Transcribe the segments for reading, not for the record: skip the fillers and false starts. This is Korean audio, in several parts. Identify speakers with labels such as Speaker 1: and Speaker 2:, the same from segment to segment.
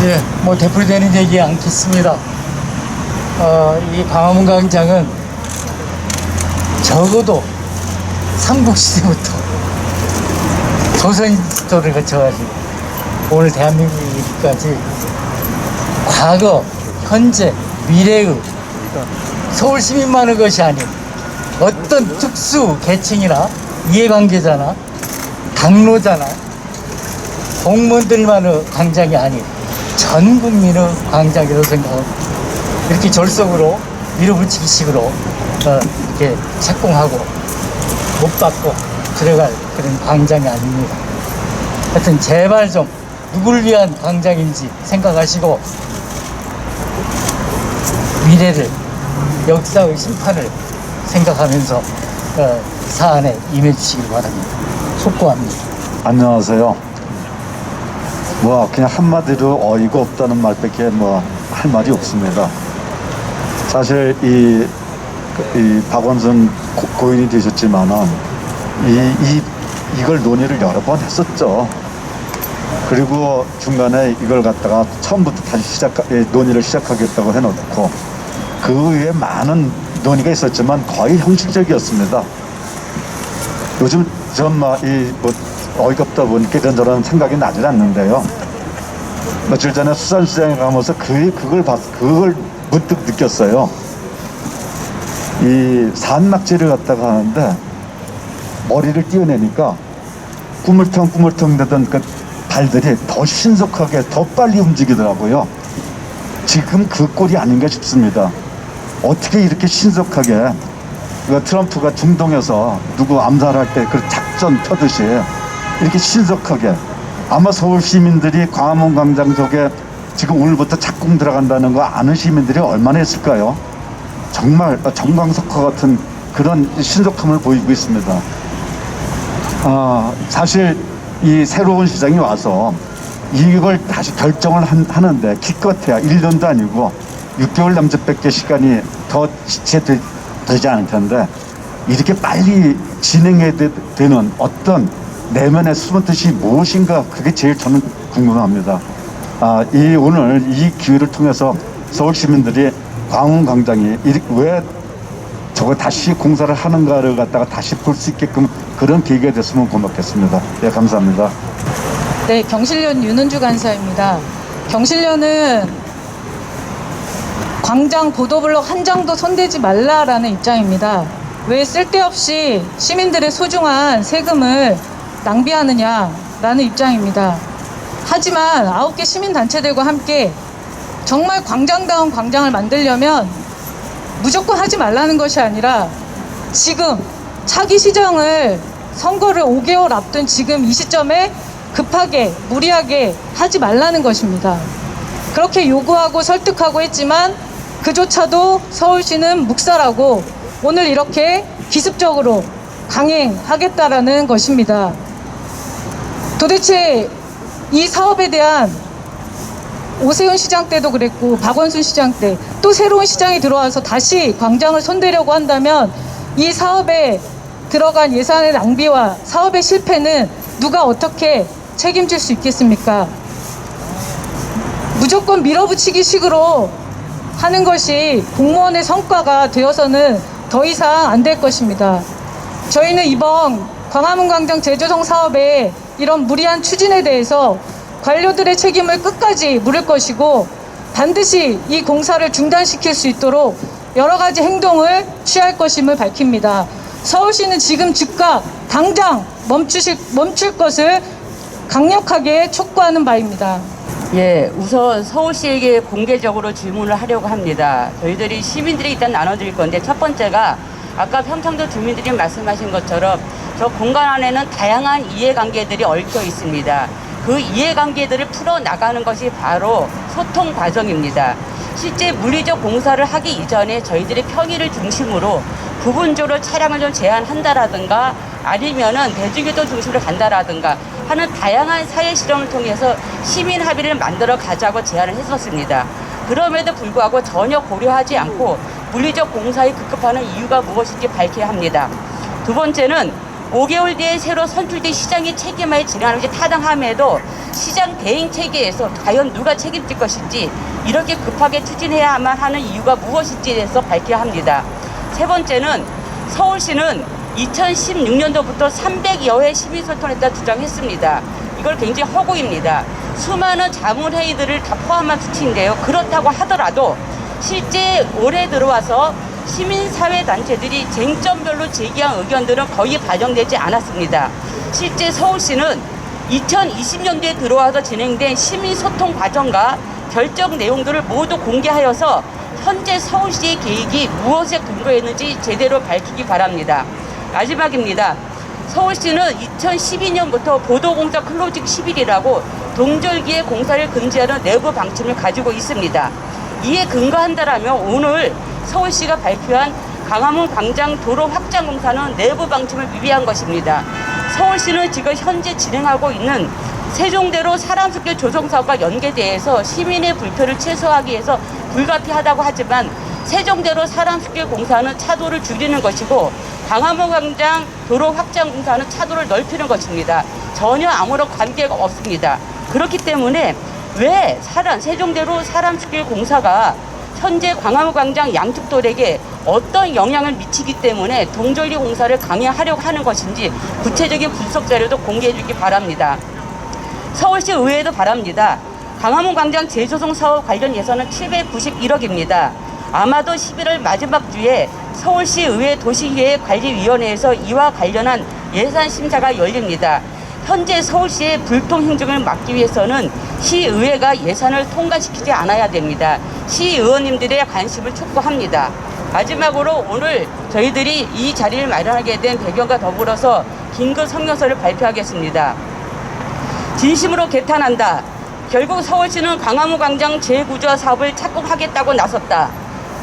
Speaker 1: 예, 뭐 되풀이되는 얘기 않겠습니다. 이 광화문 광장은 적어도 삼국시대부터 조선시대를 거쳐가지고 오늘 대한민국까지 과거, 현재, 미래의 서울 시민만의 것이 아닌 어떤 특수 계층이나 이해관계자나 당로자나 공무원들만의 광장이 아닌 전 국민의 광장이라고 생각하고 이렇게 졸속으로 밀어붙이기식으로 이렇게 착공하고 못 받고 들어갈 그런 광장이 아닙니다. 하여튼 제발 좀 누구를 위한 광장인지 생각하시고 미래를, 역사의 심판을 생각하면서 사안에 임해 주시길 바랍니다. 촉구합니다.
Speaker 2: 안녕하세요. 그냥 한마디로 어이가 없다는 말밖에 할 말이 없습니다. 사실 이 박원순 고인이 되셨지만은 이걸 논의를 여러 번 했었죠. 그리고 중간에 이걸 갖다가 처음부터 다시 논의를 시작하겠다고 해놓고 그 후에 많은 논의가 있었지만 거의 형식적이었습니다. 요즘 어이가 없다 보니까 이런저런 생각이 나질 않는데요. 며칠 전에 수산시장에 가면서 그걸 문득 느꼈어요. 이 산낙지를 갖다가 하는데 머리를 띄어내니까 꾸물텅꾸물텅 되던 그 발들이 더 신속하게 더 빨리 움직이더라고요. 지금 그 꼴이 아닌가 싶습니다. 어떻게 이렇게 신속하게 트럼프가 중동에서 누구 암살할 때 그 작전 펴듯이 이렇게 신속하게 아마 서울 시민들이 광화문 광장 쪽에 지금 오늘부터 착공 들어간다는 거 아는 시민들이 얼마나 있을까요? 정말 정광석화 같은 그런 신속함을 보이고 있습니다. 사실 이 새로운 시장이 와서 이걸 다시 결정을 하는데 기껏해야 1년도 아니고 6개월 남짓밖에 시간이 더 지체되지 않을 텐데 이렇게 빨리 진행해야 되는 어떤 내면의 숨은 뜻이 무엇인가, 그게 제일 저는 궁금합니다. 오늘 이 기회를 통해서 서울 시민들이 광화문 광장이 왜 저거 다시 공사를 하는가를 갖다가 다시 볼 수 있게끔 그런 계기가 됐으면 고맙겠습니다. 예, 감사합니다.
Speaker 3: 네, 경실련 윤은주 간사입니다. 경실련은 광장 보도블록 한 장도 손대지 말라라는 입장입니다. 왜 쓸데없이 시민들의 소중한 세금을 낭비하느냐라는 입장입니다. 하지만 9개 시민단체들과 함께 정말 광장다운 광장을 만들려면 무조건 하지 말라는 것이 아니라 지금 차기 시정을 선거를 5개월 앞둔 지금 이 시점에 급하게 무리하게 하지 말라는 것입니다. 그렇게 요구하고 설득하고 했지만 그조차도 서울시는 묵살하고 오늘 이렇게 기습적으로 강행하겠다라는 것입니다. 도대체 이 사업에 대한 오세훈 시장 때도 그랬고 박원순 시장 때 또 새로운 시장이 들어와서 다시 광장을 손대려고 한다면 이 사업에 들어간 예산의 낭비와 사업의 실패는 누가 어떻게 책임질 수 있겠습니까? 무조건 밀어붙이기 식으로 하는 것이 공무원의 성과가 되어서는 더 이상 안 될 것입니다. 저희는 이번 광화문 광장 재조성 사업의 이런 무리한 추진에 대해서 관료들의 책임을 끝까지 물을 것이고 반드시 이 공사를 중단시킬 수 있도록 여러 가지 행동을 취할 것임을 밝힙니다. 서울시는 지금 즉각 당장 멈출 것을 강력하게 촉구하는 바입니다.
Speaker 4: 예, 우선 서울시에게 공개적으로 질문을 하려고 합니다. 저희들이 시민들이 일단 나눠드릴 건데, 첫 번째가 아까 평창도 주민들이 말씀하신 것처럼 저 공간 안에는 다양한 이해관계들이 얽혀 있습니다. 그 이해관계들을 풀어나가는 것이 바로 소통 과정입니다. 실제 물리적 공사를 하기 이전에 저희들이 평일을 중심으로 부분적으로 차량을 좀 제한한다라든가 아니면은 대중교통 중심으로 간다라든가 하는 다양한 사회 실험을 통해서 시민 합의를 만들어 가자고 제안을 했었습니다. 그럼에도 불구하고 전혀 고려하지 않고 물리적 공사에 급급하는 이유가 무엇인지 밝혀야 합니다. 두 번째는 5개월 뒤에 새로 선출된 시장의 책임을 진행하는 것이 타당함에도 시장 대행 체계에서 과연 누가 책임질 것인지 이렇게 급하게 추진해야만 하는 이유가 무엇인지에 대해서 밝혀야 합니다. 세 번째는 서울시는 2016년도부터 300여 회 시민소통했다 주장했습니다. 이걸 굉장히 허구입니다. 수많은 자문회의들을 다 포함한 수치인데요. 그렇다고 하더라도 실제 올해 들어와서 시민사회단체들이 쟁점별로 제기한 의견들은 거의 반영되지 않았습니다. 실제 서울시는 2020년도에 들어와서 진행된 시민소통 과정과 결정 내용들을 모두 공개하여서 현재 서울시의 계획이 무엇에 근거했는지 제대로 밝히기 바랍니다. 마지막입니다. 서울시는 2012년부터 보도공사 클로징 10일이라고 동절기에 공사를 금지하는 내부 방침을 가지고 있습니다. 이에 근거한다라면 오늘 서울시가 발표한 광화문 광장 도로 확장 공사는 내부 방침을 위배한 것입니다. 서울시는 지금 현재 진행하고 있는 세종대로 사람숲길 조성 사업과 연계돼서 시민의 불편을 최소화하기 위해서 불가피하다고 하지만 세종대로 사람숲길 공사는 차도를 줄이는 것이고 광화문 광장 도로 확장 공사는 차도를 넓히는 것입니다. 전혀 아무런 관계가 없습니다. 그렇기 때문에 왜 세종대로 사람숲길 공사가 현재 광화문 광장 양측 도로에게 어떤 영향을 미치기 때문에 동절기 공사를 강행하려고 하는 것인지 구체적인 분석 자료도 공개해 주기 바랍니다. 서울시 의회도 바랍니다. 광화문 광장 재조성 사업 관련 예산은 791억입니다. 아마도 11월 마지막 주에 서울시 의회 도시계획관리위원회에서 이와 관련한 예산 심사가 열립니다. 현재 서울시의 불통 행정을 막기 위해서는 시의회가 예산을 통과시키지 않아야 됩니다. 시의원님들의 관심을 촉구합니다. 마지막으로 오늘 저희들이 이 자리를 마련하게 된 배경과 더불어서 긴급 성명서를 발표하겠습니다. 진심으로 개탄한다. 결국 서울시는 광화문 광장 재구조화 사업을 착공하겠다고 나섰다.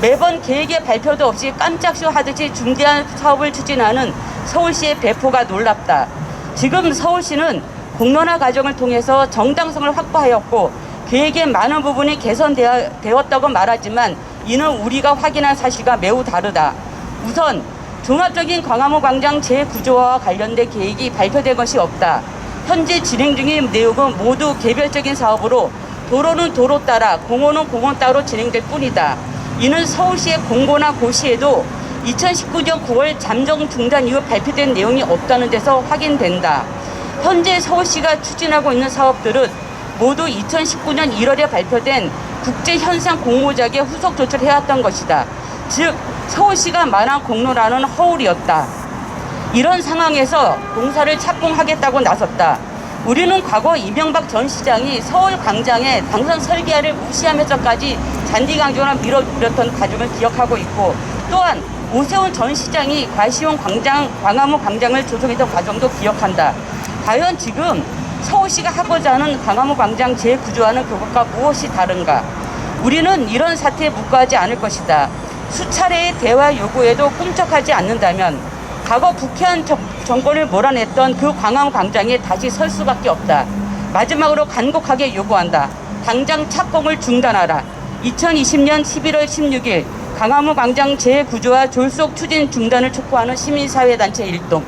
Speaker 4: 매번 계획의 발표도 없이 깜짝쇼 하듯이 중대한 사업을 추진하는 서울시의 배포가 놀랍다. 지금 서울시는 공론화 과정을 통해서 정당성을 확보하였고 계획의 많은 부분이 개선되었다고 말하지만 이는 우리가 확인한 사실과 매우 다르다. 우선 종합적인 광화문 광장 재구조화와 관련된 계획이 발표된 것이 없다. 현재 진행 중인 내용은 모두 개별적인 사업으로 도로는 도로 따라 공원은 공원 따로 진행될 뿐이다. 이는 서울시의 공고나 고시에도 2019년 9월 잠정 중단 이후 발표된 내용이 없다는 데서 확인된다. 현재 서울시가 추진하고 있는 사업들은 모두 2019년 1월에 발표된 국제현상 공모작의 후속 조치를 해왔던 것이다. 즉 서울시가 말한 공론화는 허울이었다. 이런 상황에서 공사를 착공하겠다고 나섰다. 우리는 과거 이명박 전 시장이 서울 광장에 당선 설계안을 무시하면서까지 잔디강조나 밀어붙였던 과정을 기억하고 있고 또한 오세훈 전 시장이 과시용 광화문 광장을 조성했던 과정도 기억한다. 과연 지금 서울시가 하고자 하는 광화문 광장 재구조화는 그것과 무엇이 다른가? 우리는 이런 사태에 묵과하지 않을 것이다. 수차례의 대화 요구에도 꿈쩍하지 않는다면 과거 북해안 정권을 몰아냈던 그 광화문 광장에 다시 설 수밖에 없다. 마지막으로 간곡하게 요구한다. 당장 착공을 중단하라. 2020년 11월 16일 광화문 광장 재구조화 졸속 추진 중단을 촉구하는 시민사회단체 일동.